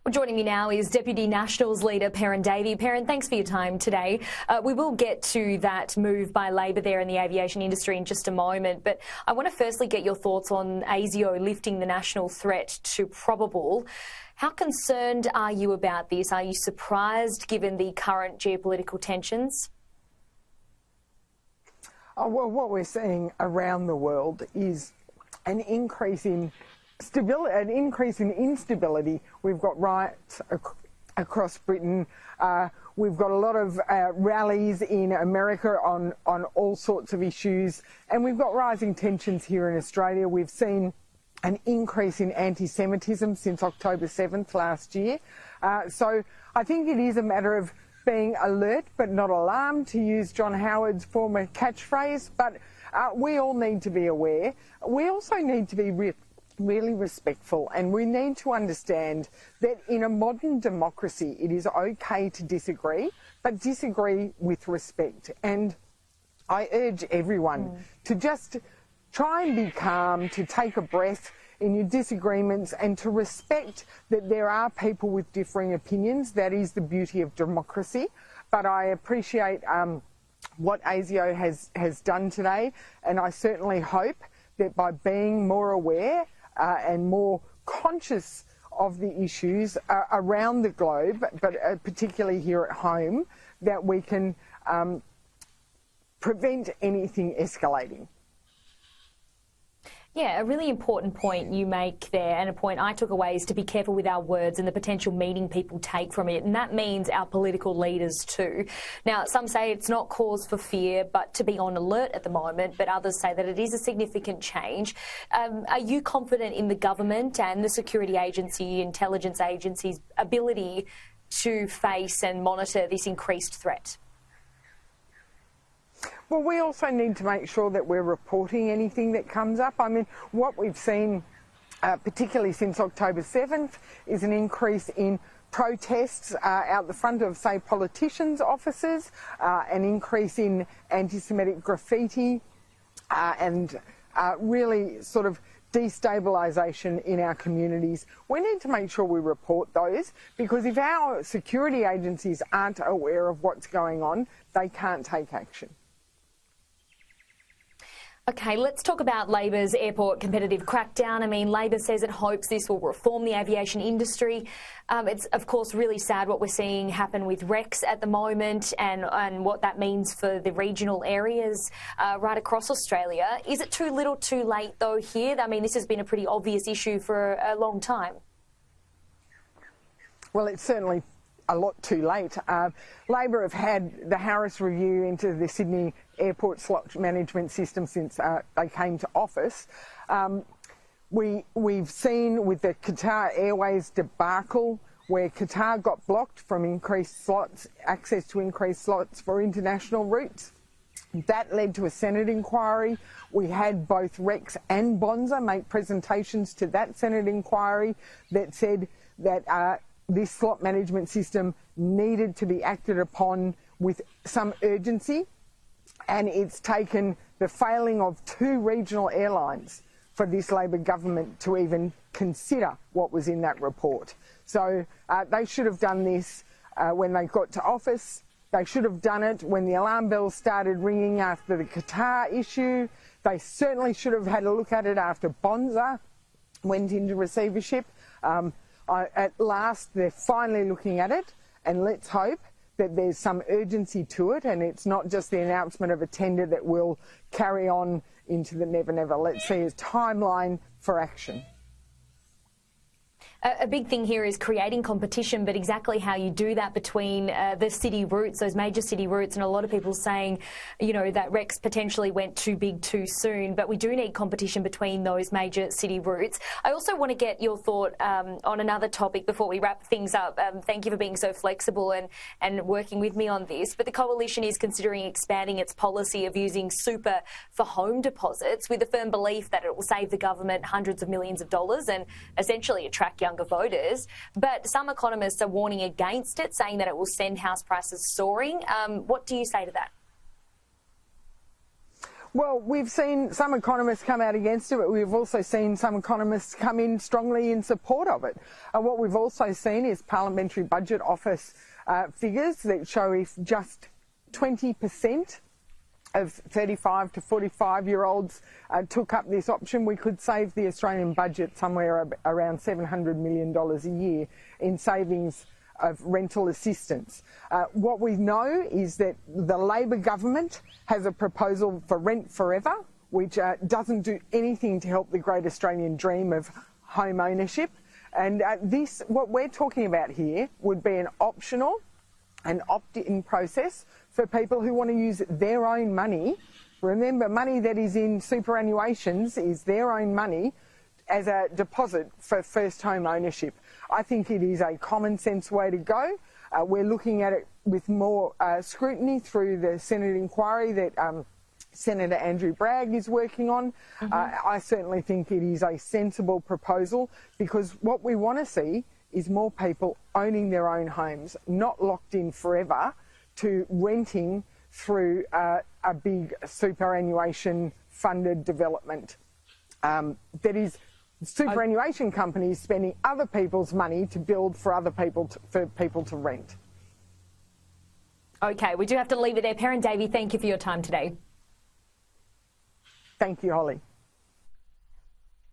Well, joining me now is Deputy Nationals leader Perrin Davey. Perrin, thanks for your time today. We will get to that move by Labor there in the aviation industry in just a moment, but I want to firstly get your thoughts on ASIO lifting the national threat to probable. How concerned are you about this? Are you surprised given the current geopolitical tensions? Well, what we're seeing around the world is an increase in instability. We've got riots across Britain. We've got a lot of rallies in America on all sorts of issues. And we've got rising tensions here in Australia. We've seen an increase in anti-Semitism since October 7th last year. So I think it is a matter of being alert but not alarmed, to use John Howard's former catchphrase. But we all need to be aware. We also need to be really respectful, and we need to understand that in a modern democracy it is okay to disagree, but disagree with respect. And I urge everyone to just try and be calm, to take a breath in your disagreements and to respect that there are people with differing opinions. That is the beauty of democracy. But I appreciate what ASIO has done today, and I certainly hope that by being more aware and more conscious of the issues around the globe, but particularly here at home, that we can prevent anything escalating. Yeah, a really important point you make there, and a point I took away, is to be careful with our words and the potential meaning people take from it, and that means our political leaders too. Now, some say it's not cause for fear, but to be on alert at the moment, but others say that it is a significant change. Are you confident in the government and the security agency, intelligence agencies' ability to face and monitor this increased threat? Well, we also need to make sure that we're reporting anything that comes up. I mean, what we've seen, particularly since October 7th, is an increase in protests out the front of, say, politicians' offices, an increase in anti-Semitic graffiti, and really sort of destabilisation in our communities. We need to make sure we report those, because if our security agencies aren't aware of what's going on, they can't take action. OK, let's talk about Labor's airport competitive crackdown. I mean, Labor says it hopes this will reform the aviation industry. It's, of course, really sad what we're seeing happen with Rex at the moment, and what that means for the regional areas right across Australia. Is it too little too late, though, here? I mean, this has been a pretty obvious issue for a long time. Well, it's certainly a lot too late. Labor have had the Harris review into the Sydney airport slot management system since they came to office. We've seen with the Qatar Airways debacle, where Qatar got blocked from increased slots, access to increased slots for international routes. That led to a Senate inquiry. We had both Rex and Bonza make presentations to that Senate inquiry that said that this slot management system needed to be acted upon with some urgency, and it's taken the failing of 2 regional airlines for this Labor government to even consider what was in that report. So they should have done this when they got to office. They should have done it when the alarm bells started ringing after the Qatar issue. They certainly should have had a look at it after Bonza went into receivership. At last, they're finally looking at it, and let's hope that there's some urgency to it, and it's not just the announcement of a tender that will carry on into the never, never. Let's see a timeline for action. A big thing here is creating competition, but exactly how you do that between the city routes, those major city routes, and a lot of people saying, you know, that Rex potentially went too big too soon, but we do need competition between those major city routes. I also want to get your thought on another topic before we wrap things up. Thank you for being so flexible and working with me on this, but the Coalition is considering expanding its policy of using super for home deposits, with a firm belief that it will save the government hundreds of millions of dollars and essentially attract young voters. But some economists are warning against it, saying that it will send house prices soaring. What do you say to that? Well, we've seen some economists come out against it, but we've also seen some economists come in strongly in support of it. What we've also seen is Parliamentary Budget Office figures that show if just 20% of 35 to 45-year-olds took up this option, we could save the Australian budget somewhere around $700 million a year in savings of rental assistance. What we know is that the Labor government has a proposal for Rent Forever, which doesn't do anything to help the great Australian dream of home ownership. And what we're talking about here would be an optional and opt-in process for people who want to use their own money. Remember, money that is in superannuations is their own money as a deposit for first home ownership. I think it is a common sense way to go. We're looking at it with more scrutiny through the Senate inquiry that Senator Andrew Bragg is working on. I certainly think it is a sensible proposal, because what we want to see is more people owning their own homes, not locked in forever to renting through a big superannuation funded development. That is superannuation companies spending other people's money to build for other people for people to rent. Okay, we do have to leave it there. Perrin Davey, thank you for your time today. Thank you, Holly.